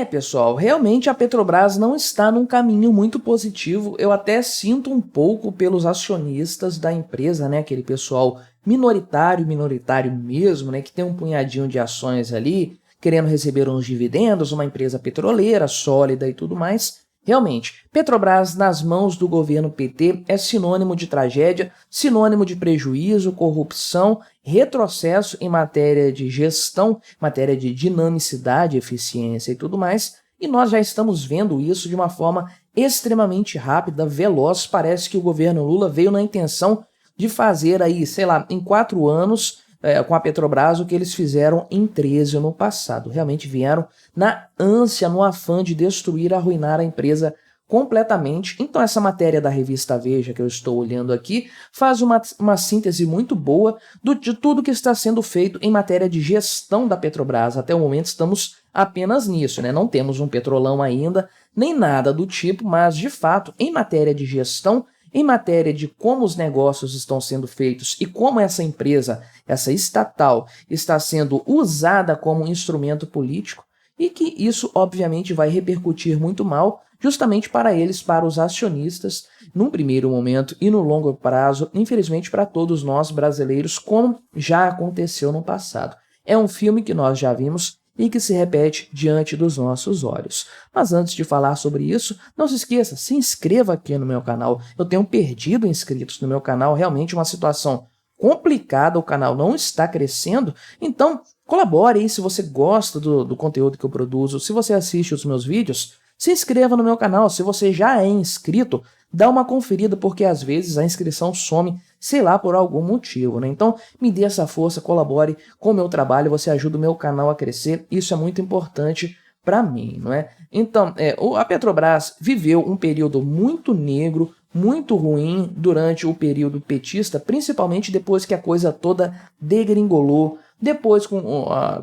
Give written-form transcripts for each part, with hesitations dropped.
Pessoal, realmente a Petrobras não está num caminho muito positivo. Eu até sinto um pouco pelos acionistas da empresa, né? Aquele pessoal minoritário mesmo, né? Que tem um punhadinho de ações ali, querendo receber uns dividendos, uma empresa petroleira sólida e tudo mais. Realmente, Petrobras nas mãos do governo PT é sinônimo de tragédia, sinônimo de prejuízo, corrupção, retrocesso em matéria de gestão, matéria de dinamicidade, eficiência e tudo mais, e nós já estamos vendo isso de uma forma extremamente rápida, veloz. Parece que o governo Lula veio na intenção de fazer aí, sei lá, em 4 anos, com a Petrobras, o que eles fizeram em 13 no passado. Realmente vieram na ânsia, no afã de destruir, arruinar a empresa completamente. Então essa matéria da revista Veja que eu estou olhando aqui faz uma síntese muito boa de tudo que está sendo feito em matéria de gestão da Petrobras. Até o momento estamos apenas nisso, né? Não temos um petrolão ainda, nem nada do tipo, mas de fato, em matéria de gestão, em matéria de como os negócios estão sendo feitos e como essa empresa, essa estatal, está sendo usada como instrumento político, e que isso obviamente vai repercutir muito mal justamente para eles, para os acionistas, num primeiro momento e no longo prazo, infelizmente para todos nós brasileiros, como já aconteceu no passado. É um filme que nós já vimos e que se repete diante dos nossos olhos. Mas antes de falar sobre isso, não se esqueça, se inscreva aqui no meu canal. Eu tenho perdido inscritos no meu canal, realmente uma situação complicada, o canal não está crescendo, então colabore aí se você gosta do conteúdo que eu produzo, se você assiste os meus vídeos, se inscreva no meu canal. Se você já é inscrito, dá uma conferida, porque às vezes a inscrição some, sei lá, por algum motivo, né? Então, me dê essa força, colabore com o meu trabalho, você ajuda o meu canal a crescer, isso é muito importante para mim, não é? Então, a Petrobras viveu um período muito negro, muito ruim durante o período petista, principalmente depois que a coisa toda degringolou, depois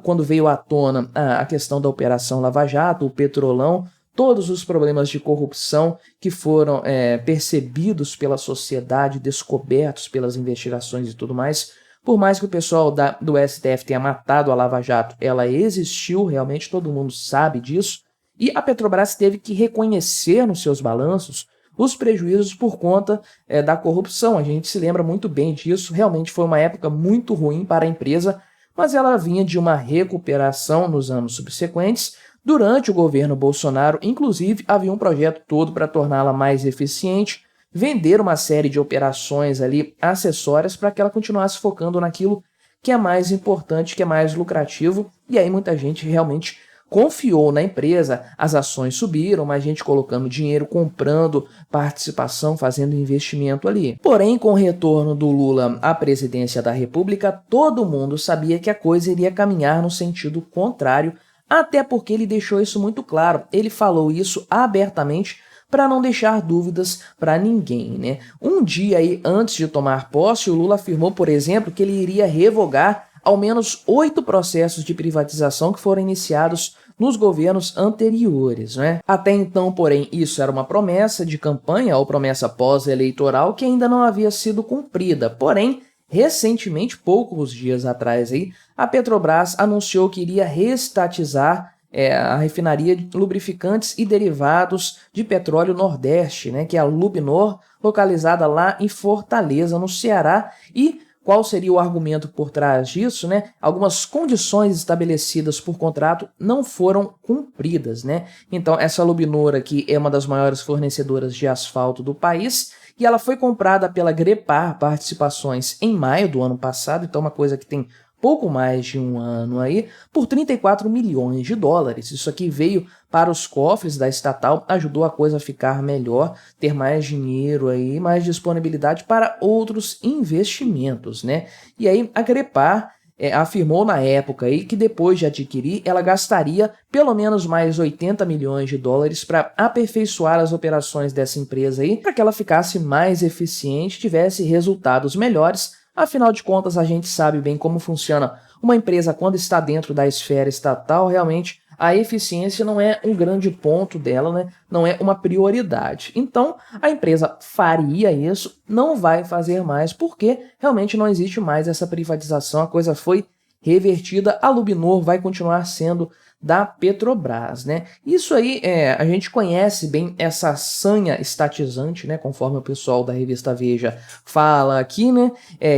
quando veio à tona a questão da Operação Lava Jato, o Petrolão, todos os problemas de corrupção que foram percebidos pela sociedade, descobertos pelas investigações e tudo mais. Por mais que o pessoal do STF tenha matado a Lava Jato, ela existiu, realmente todo mundo sabe disso, e a Petrobras teve que reconhecer nos seus balanços os prejuízos por conta da corrupção. A gente se lembra muito bem disso, realmente foi uma época muito ruim para a empresa, mas ela vinha de uma recuperação nos anos subsequentes. Durante o governo Bolsonaro, inclusive, havia um projeto todo para torná-la mais eficiente, vender uma série de operações ali acessórias para que ela continuasse focando naquilo que é mais importante, que é mais lucrativo, e aí muita gente realmente confiou na empresa, as ações subiram, mais gente colocando dinheiro, comprando participação, fazendo investimento ali. Porém, com o retorno do Lula à presidência da República, todo mundo sabia que a coisa iria caminhar no sentido contrário, até porque ele deixou isso muito claro, ele falou isso abertamente para não deixar dúvidas para ninguém, né? Um dia aí antes de tomar posse, o Lula afirmou, por exemplo, que ele iria revogar ao menos 8 processos de privatização que foram iniciados nos governos anteriores, né? Até então, porém, isso era uma promessa de campanha ou promessa pós-eleitoral que ainda não havia sido cumprida. Porém, recentemente, poucos dias atrás, aí, a Petrobras anunciou que iria reestatizar a refinaria de lubrificantes e derivados de petróleo Nordeste, né, que é a Lubnor, localizada lá em Fortaleza, no Ceará. E qual seria o argumento por trás disso, né? Algumas condições estabelecidas por contrato não foram cumpridas, né? Então, essa Lubnor aqui é uma das maiores fornecedoras de asfalto do país e ela foi comprada pela Grepar Participações em maio do ano passado, então uma coisa que tem pouco mais de um ano aí, por 34 milhões de dólares. Isso aqui veio para os cofres da estatal, ajudou a coisa a ficar melhor, ter mais dinheiro aí, mais disponibilidade para outros investimentos, né? E aí a Grepar afirmou na época aí que depois de adquirir, ela gastaria pelo menos mais 80 milhões de dólares para aperfeiçoar as operações dessa empresa aí, para que ela ficasse mais eficiente, tivesse resultados melhores. Afinal de contas, a gente sabe bem como funciona uma empresa quando está dentro da esfera estatal. Realmente, a eficiência não é um grande ponto dela, né? Não é uma prioridade. Então, a empresa faria isso, não vai fazer mais, porque realmente não existe mais essa privatização, a coisa foi revertida. A Lubnor vai continuar sendo da Petrobras, né? Isso aí, a gente conhece bem essa sanha estatizante, né? Conforme o pessoal da revista Veja fala aqui, né?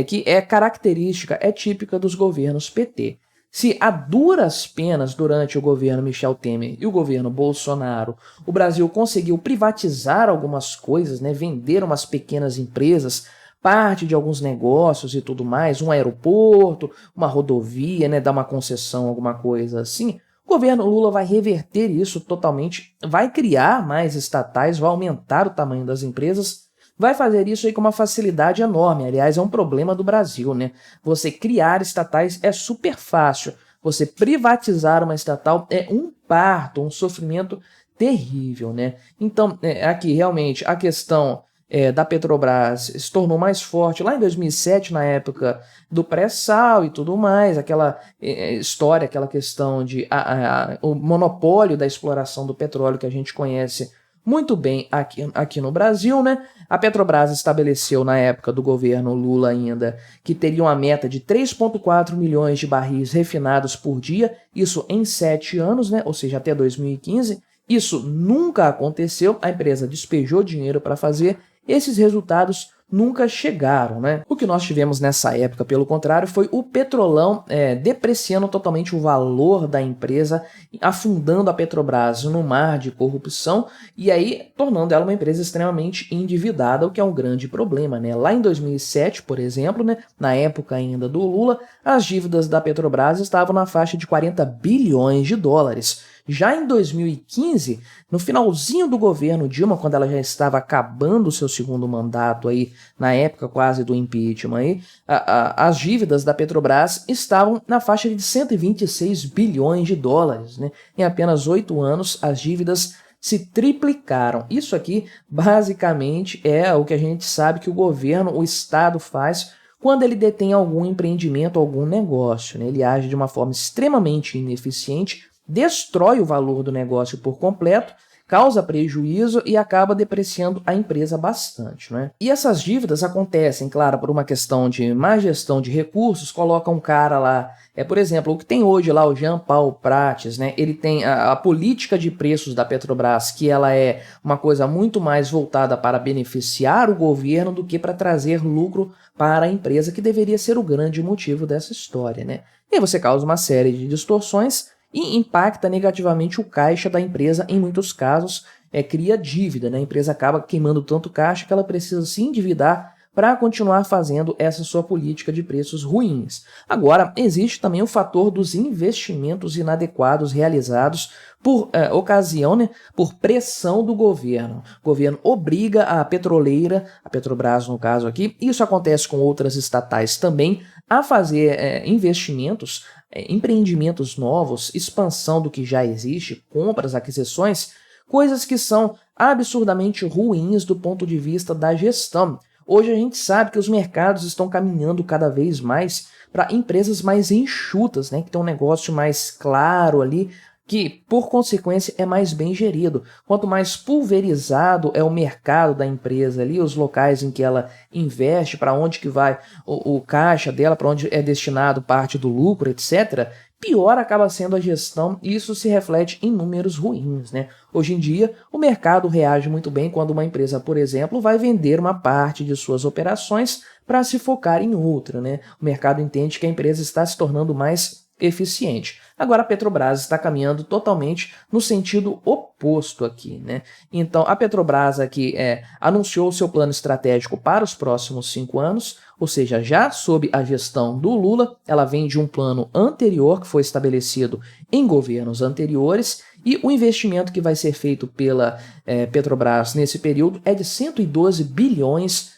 Que é característica, é típica dos governos PT. Se a duras penas durante o governo Michel Temer e o governo Bolsonaro, o Brasil conseguiu privatizar algumas coisas, né? Vender umas pequenas empresas, parte de alguns negócios e tudo mais, um aeroporto, uma rodovia, né, dar uma concessão, alguma coisa assim, o governo Lula vai reverter isso totalmente, vai criar mais estatais, vai aumentar o tamanho das empresas, vai fazer isso aí com uma facilidade enorme. Aliás, é um problema do Brasil, né? Você criar estatais é super fácil, você privatizar uma estatal é um parto, um sofrimento terrível, né? Então, aqui realmente a questão da Petrobras se tornou mais forte lá em 2007, na época do pré-sal e tudo mais, aquela história, aquela questão de o monopólio da exploração do petróleo que a gente conhece muito bem aqui no Brasil, né? A Petrobras estabeleceu na época do governo Lula ainda que teria uma meta de 3,4 milhões de barris refinados por dia, isso em 7 anos, né? Ou seja, até 2015. Isso nunca aconteceu, a empresa despejou dinheiro para fazer, esses resultados nunca chegaram, né? O que nós tivemos nessa época, pelo contrário, foi o Petrolão depreciando totalmente o valor da empresa, afundando a Petrobras no mar de corrupção e aí tornando ela uma empresa extremamente endividada, o que é um grande problema, né? Lá em 2007, por exemplo, né, na época ainda do Lula, as dívidas da Petrobras estavam na faixa de 40 bilhões de dólares. Já em 2015, no finalzinho do governo Dilma, quando ela já estava acabando o seu segundo mandato aí, na época quase do impeachment aí, as dívidas da Petrobras estavam na faixa de 126 bilhões de dólares, né? Em apenas 8 anos, as dívidas se triplicaram. Isso aqui, basicamente, é o que a gente sabe que o governo, o Estado faz quando ele detém algum empreendimento, algum negócio, né? Ele age de uma forma extremamente ineficiente, destrói o valor do negócio por completo, causa prejuízo e acaba depreciando a empresa bastante, né? E essas dívidas acontecem, claro, por uma questão de má gestão de recursos, coloca um cara lá, por exemplo, o que tem hoje lá, o Jean Paul Prates, né? Ele tem a política de preços da Petrobras, que ela é uma coisa muito mais voltada para beneficiar o governo do que para trazer lucro para a empresa, que deveria ser o grande motivo dessa história, né? E aí você causa uma série de distorções e impacta negativamente o caixa da empresa em muitos casos, cria dívida, né? A empresa acaba queimando tanto caixa que ela precisa se endividar para continuar fazendo essa sua política de preços ruins. Agora, existe também o fator dos investimentos inadequados realizados por ocasião, né, por pressão do governo. O governo obriga a petroleira, a Petrobras no caso aqui, isso acontece com outras estatais também, a fazer investimentos, empreendimentos novos, expansão do que já existe, compras, aquisições, coisas que são absurdamente ruins do ponto de vista da gestão. Hoje a gente sabe que os mercados estão caminhando cada vez mais para empresas mais enxutas, né, que tem um negócio mais claro ali, que, por consequência, é mais bem gerido. Quanto mais pulverizado é o mercado da empresa ali, os locais em que ela investe, para onde que vai o caixa dela, para onde é destinado parte do lucro, etc., pior acaba sendo a gestão e isso se reflete em números ruins, né? Hoje em dia, o mercado reage muito bem quando uma empresa, por exemplo, vai vender uma parte de suas operações para se focar em outra, né? O mercado entende que a empresa está se tornando mais eficiente. Agora a Petrobras está caminhando totalmente no sentido oposto aqui, né? Então a Petrobras aqui anunciou seu plano estratégico para os próximos 5 anos, ou seja, já sob a gestão do Lula, ela vem de um plano anterior que foi estabelecido em governos anteriores e o investimento que vai ser feito pela Petrobras nesse período é de 102 bilhões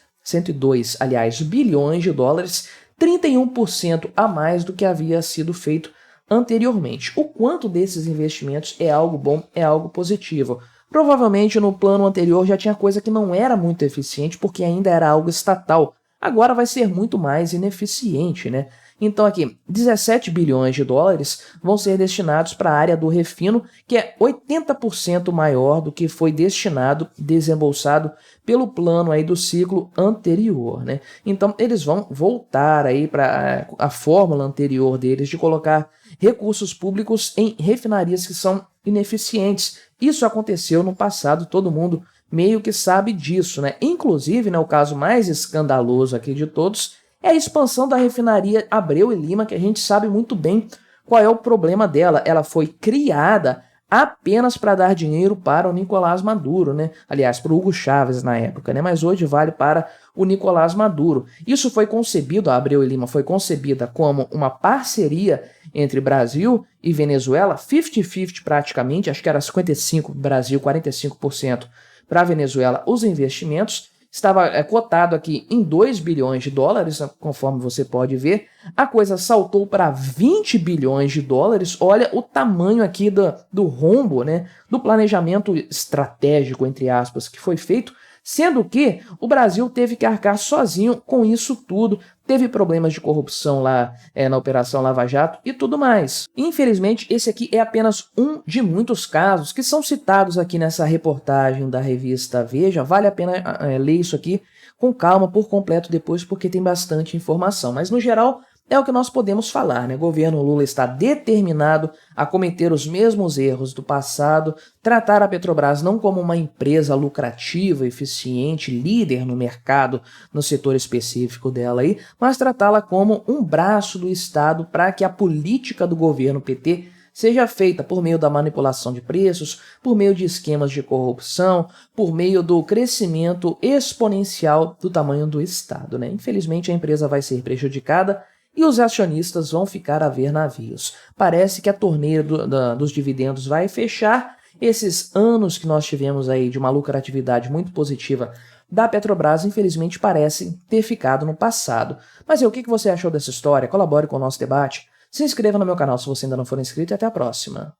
de dólares, 31% a mais do que havia sido feito anteriormente. O quanto desses investimentos é algo bom, é algo positivo. Provavelmente no plano anterior já tinha coisa que não era muito eficiente porque ainda era algo estatal. Agora vai ser muito mais ineficiente, né? Então aqui, 17 bilhões de dólares vão ser destinados para a área do refino, que é 80% maior do que foi destinado, desembolsado pelo plano aí do ciclo anterior, né? Então eles vão voltar aí para a fórmula anterior deles de colocar recursos públicos em refinarias que são ineficientes. Isso aconteceu no passado, todo mundo meio que sabe disso, né? Inclusive, né, o caso mais escandaloso aqui de todos é a expansão da refinaria Abreu e Lima, que a gente sabe muito bem qual é o problema dela. Ela foi criada apenas para dar dinheiro para o Nicolás Maduro, né? Aliás, para o Hugo Chávez na época, né? Mas hoje vale para o Nicolás Maduro. Isso foi concebido, a Abreu e Lima foi concebida como uma parceria entre Brasil e Venezuela, 50-50 praticamente, acho que era 55% Brasil, 45% para a Venezuela os investimentos. Estava cotado aqui em 2 bilhões de dólares, conforme você pode ver. A coisa saltou para 20 bilhões de dólares. Olha o tamanho aqui do rombo, né, do planejamento estratégico, entre aspas, que foi feito, sendo que o Brasil teve que arcar sozinho com isso tudo. Teve problemas de corrupção lá na Operação Lava Jato e tudo mais. Infelizmente, esse aqui é apenas um de muitos casos que são citados aqui nessa reportagem da revista Veja. Vale a pena ler isso aqui com calma por completo depois, porque tem bastante informação. Mas, no geral, é o que nós podemos falar, né? O governo Lula está determinado a cometer os mesmos erros do passado, tratar a Petrobras não como uma empresa lucrativa, eficiente, líder no mercado, no setor específico dela aí, mas tratá-la como um braço do Estado para que a política do governo PT seja feita por meio da manipulação de preços, por meio de esquemas de corrupção, por meio do crescimento exponencial do tamanho do Estado, né? Infelizmente, a empresa vai ser prejudicada e os acionistas vão ficar a ver navios. Parece que a torneira dos dividendos vai fechar. Esses anos que nós tivemos aí de uma lucratividade muito positiva da Petrobras, infelizmente, parecem ter ficado no passado. Mas o que você achou dessa história? Colabore com o nosso debate. Se inscreva no meu canal se você ainda não for inscrito e até a próxima.